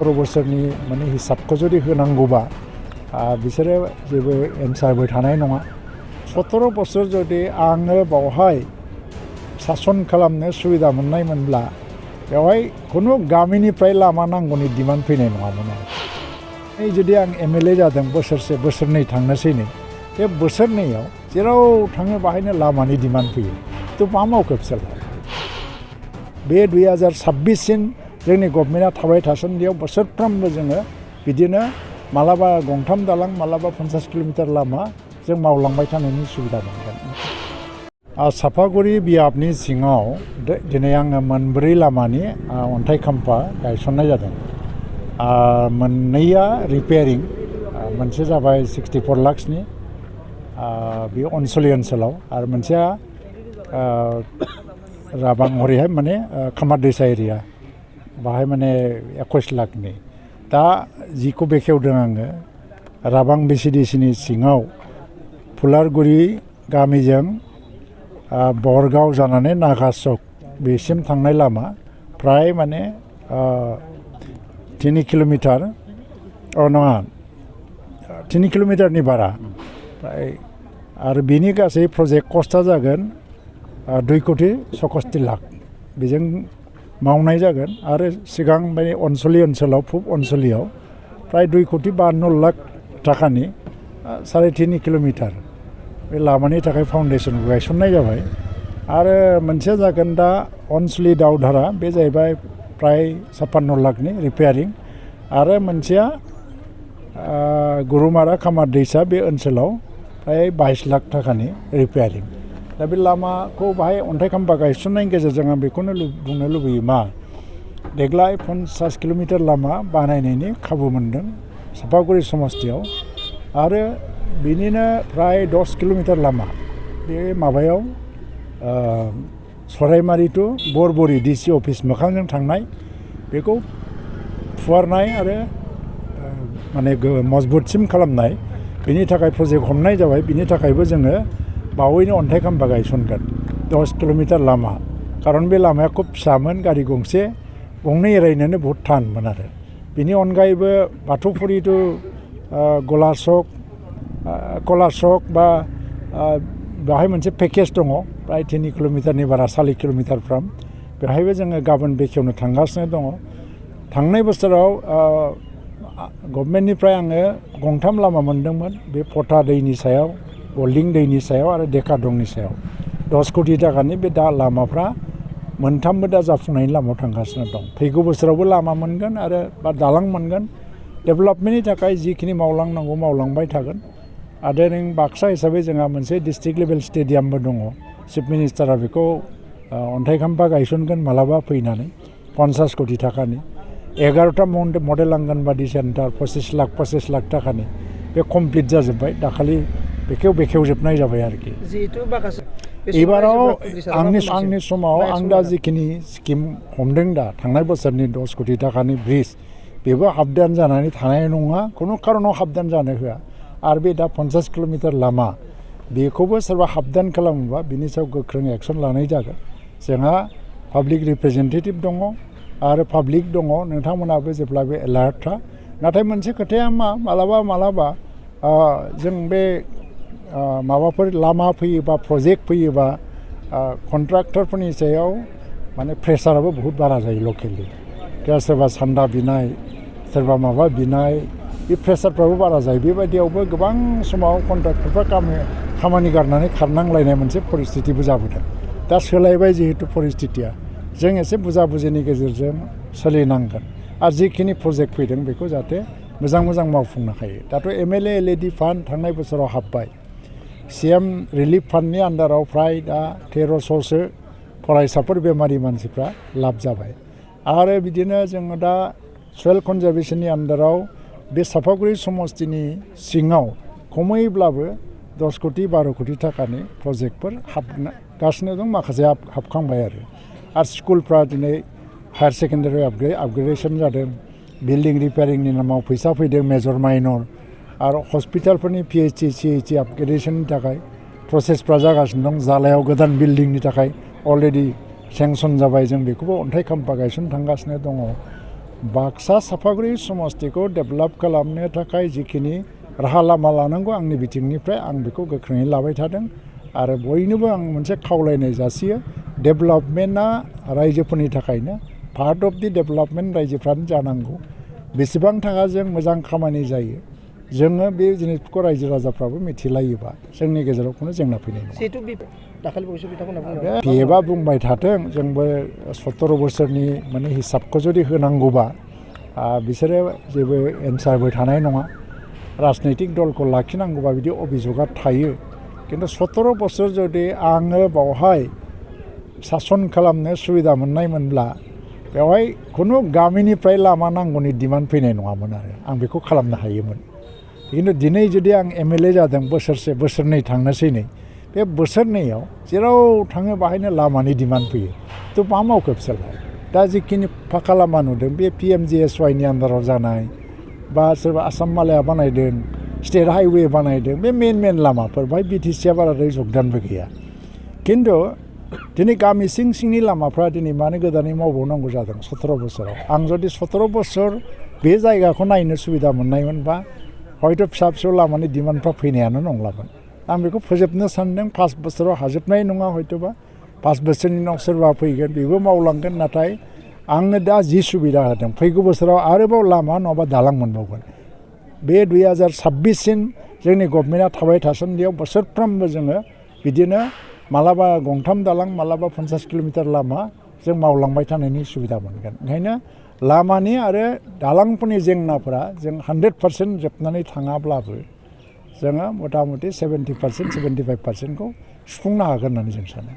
17 बोसोरनि माने हिसाबखौ जुदि होनांगौबा बिसोरो जेबो एन्सारबो थानाय नङा 17 बोसोर जुदि आङो बावहाय सासन खालामनो सुबिदा मोननायमोनब्ला बेवहाय खुनु गामिनिफ्राय लामा नांगौनि डिमान्ड फैनाय नङामोन आरो जुदि आं एमएलए जादों बोसोरसे बोसोरनै थांनोसै नै बे बोसोरनैयाव जेराव थाङो बाहायनो लामानि डिमान्ड फैयो थ' मा मावखो बिसोरलाय बे 2026 सिम जोंनि गभर्नमेन्टआ थाबाय थासान्दियाव बोसोरफ्रोमबो जोङो बिदिनो मालाबा गंथाम दालां मालाबा 50 किल'मिटार लामा जों मावलांबाय थानायनि सुबिदा मोनगोन सापागुरि बियाबनि सिङाव दिनै आङो मोनब्रै लामानि अन्थाइ खाम्फा गायसननाय जादों मोननैया रिपेयारिं मोनसे जाबाय 64 लाखसनि बे अनसलि ओनसोलाव आरो मोनसेया राबां हरैहाय माने खामार दैसा एरिया बाहाय माने 21 लाखनि दा जिखौ बेखेवदों आङो राबां बिसिडिसिनि सिङाव फुलारगुरि गामिजों बरगाव जानानै नागाचक बेसिम थांनाय लामा फ्राय माने 3 किल'मिटार नङा 3 किल'मिटारनि बारा फ्राय आरो बेनि गासै प्रजेक्ट कस्टआ जागोन 2 कोटि 67 लाख बेजों मावनाय जागोन आरो सिगां बे अनसलि ओनसोलाव पुब अनसलियाव फ्राय 2 कोटि 52 लाख थाखानि 3.5 किल'मिटार बे लामानि थाखाय फाउन्डेसन गायसननाय जाबाय आरो मोनसेया जागोन दा अनसलि दावधारा बे जाहैबाय फ्राय 56 लाखनि रिपेयारिं आरो मोनसेया गुरुमारा खामार दैसा बे ओनसोलाव फ्राय 22 लाख थाखानि रिपेयारिं दा बे लामाखौ बाहाय अन्थाइ खाम्फा गायसननायनि गेजेरजों आं बेखौनो बुंनो लुबैयो मा देग्लाय 50 किल'मिटार लामा बानायनायनि खाबु मोनदों सापागुरि समस्तियाव आरो बिनिनो फ्राय 10 किल'मिटार लामा बे माबायाव सराइमारि टु बरबरि डिसि अफिस मोखांजों थांनाय बेखौ फुवारनाय आरो माने मजबुतसिम खालामनाय बेनि थाखाय प्रजेक्ट हमनाय जाबाय बिनि थाखायबो जोङो बावैनो अन्थाइ खाम्फा गायसनगोन 10 किल'मिटार लामा खारन बे लामाया खुब फिसामोन गारि गंसे गंनै एरायनोनो बहुद थानमोन आरो बेनि अनगायैबो बाथौफुरि टु गलासक बा बेवहाय मोनसे पेकेज दङ प्राय 3 किल'मिटारनि बारा 4 किल'मिटारफ्राम बेवहायबो जोङो गाबोन बेखेवनो थांगासिनो दङ थांनाय बोसोराव गभर्नमेन्टनिफ्राय आङो गंथाम लामा मोनदोंमोन बे फथा दैनि सायाव गल्डिं दैनि सायाव आरो डेका दंनि सायाव 10 कोटि थाखानि बे दा लामाफ्रा मोनथामबो दा जाफुंनायनि लामायाव थांगासिनो दं फैगौ बोसोरावबो लामा मोनगोन आरो बा दालां मोनगोन डेभेलपमेन्टनि थाखाय जिखिनि मावलांनांगौ मावलांबाय थागोन आरो नों बाक्सा हिसाबै जोंहा मोनसे डिस्ट्रिक्ट लेभेल स्टेडियामबो दङ चिफ मिनिस्टारा बेखौ अन्थाइ खाम्फा गायसनगोन मालाबा फैनानै 50 कोटि थाखानि 11टा मडेल आंगनबादि सेन्टार 25 लाख थाखानि बे कमप्लिट जाजोब्बाय दाखालि बेखेवजोबनाय जाबाय आरोखि एबाराव आंनि समाव आं दा जिखिनि स्किम हमदों दा थांनाय बोसोरनि 10 कोटि थाखानि ब्रिज बेबो हाबदान जानानै थानाय नङा खुनु खारनाव हाबदान जानो होआ आरो बे दा 50 किल'मिटार लामा बेखौबो सोरबा हाबदान खालामोबा बिनि सायाव गोख्रों एक्सन लानाय जागोन जोंहा पाब्लिक रिप्रेजेन्टेटिभ दङ आरो पाब्लिक दङ नोंथांमोनाबो जेब्लाबो एलार्ट था नाथाय मोनसे खोथाया मालाबा जों बे माबाफोर लामा फैयोबा प्रजेक्ट फैयोबा कन्ट्राक्टरफोरनि सायाव माने प्रेसाराबो बहुत बारा जायो लकेलि सोरबा सान्दा बिनाय सोरबा माबा बिनाय बे प्रेसारफ्राबो बारा जायो बेबायदियावबो गोबां समाव कन्ट्राक्टरफ्रा खामानि गारनानै खारनांलायनाय मोनसे परिस्थितिबो जाबोदों दा सोलायबाय जिहेतु परिस्थितिया जों एसे बुजाबुजिनि गेजेरजों सोलिनांगोन आरो जिखिनि प्रजेक्ट फैदों बेखौ जाहाथे मोजां मावफुंनो हायो दाथ' एमएलए एलएडि फान्ड थांनाय बोसोराव हाबबाय सिएम रिलिफ फान्डनि आन्दाराव फ्राय दा 1300सो फरायसाफोर बेमारि मानसिफ्रा लाब जाबाय आरो बिदिनो जोङो दा सयल कनजारभेशननि आन्दाराव बे सापागुरि समस्तिनि सिङाव खमैब्लाबो 10 कोटि 12 कोटि थाखानि प्रजेक्टफोर हाबगासिनो दं माखासे हाबखांबाय आरो स्कुलफ्रा दिनै हायार सेकेन्डारि आपग्रेडेसन जादों बिल्डिं रिपेयारिंनि नामाव फैसा फैदों मेजर माइनर आरो हस्पिटालफोरनि पिएचसि सिएचसि आपग्रेडेसननि थाखाय प्रसेसफ्रा जागासिनो दं जालायाव गोदान बिल्डिंनि थाखाय अलरेडि सेंसन जाबाय जों बेखौबो अन्थाइ खाम्फा गायसन थांगासिनो दङ बाक्सा सापागुरि समस्तिखौ डेभेलप खालामनो थाखाय जिखिनि राहा लामा लानांगौ आंनि बिथिंनिफ्राय आं बेखौ गोख्रोङै लाबाय थादों आरो बयनोबो आं मोनसे खावलायनाय जासियो डेभेलपमेन्टआ रायजोफोरनि थाखायनो पार्ट अफ दि डेभेलपमेन्ट रायजोफ्रानो जानांगौ बेसेबां थाखाजों मोजां खामानि जायो जोङो बे जिनिसखौ रायजो राजाफ्राबो मिथिलायोबा जोंनि गेजेराव खुनु जेंना फैनाय नङा बेबा बुंबाय थाथों जोंबो 17 बोसोरनि माने हिसाबखौ जुदि होनांगौबा बिसोरो जेबो एन्सारबो थानाय नङा राजनैतिक दलखौ लाखिनांगौबा बिदि अभियोगआ थायो खिन्थु 17 बोसोर जुदि आङो बावहाय सासन खालामनो सुबिदा मोननायमोनब्ला बेवहाय खुनु गामिनिफ्राय लामा नांगौनि डिमान्ड फैनाय नङामोन आरो आं बेखौ खालामनो हायोमोन खिन्थु दिनै जुदि आं एमएलए जादों बोसोरसे बोसोरनै थांनोसै नै बे बोसोरनैयाव जेराव थाङो बाहायनो लामानि डिमान्ड फैयो थ' मा मावखो बिसोरलाय दा जिखिनि फाखा लामा नुदों बे PMGSYनि आन्दाराव जानाय बा सोरबा आसाम मालाया बानायदों स्टेट हाइवे बानायदों बे मेन लामाफोर बाहाय BTCआ बाराद्राय जगदानबो गैया खिन्थु दिनै गामि सिंनि लामाफ्रा दिनै मानो गोदानै मावबावनांगौ जादों 17 बोसोराव आं जुदि 17 बोसोर बे जायगाखौ नायनो सुबिदा मोननायमोनबा हयथ' फिसा फिसौ लामानि डिमान्डफ्रा फैनायानो नंलामोन आं बेखौ फोजोबनो सानदों 5 बोसोराव हाजोबनाय नङा हयथ'बा 5 बोसोरनि उनाव सोरबा फैगोन बेबो मावलांगोन नाथाय आंनो दा जि सुबिदा होदों फैगौ बोसोराव आरोबाव लामा नङाबा दालां मोनबावगोन बे 2026 सिम जोंनि गभर्नमेन्टआ थाबाय थासान्दियाव बोसोरफ्रोमबो जोङो बिदिनो मालाबा गंथाम दालां मालाबा 50 किल'मिटार लामा जों मावलांबाय थानायनि सुबिदा मोनगोन ओंखायनो लामानि आरो दालांफोरनि जेंनाफोरा जों 100% जोबनानै थाङाब्लाबो जोङो मथा मथि 70% 75%खौ सुफुंनो हागोन होननानै जों सानो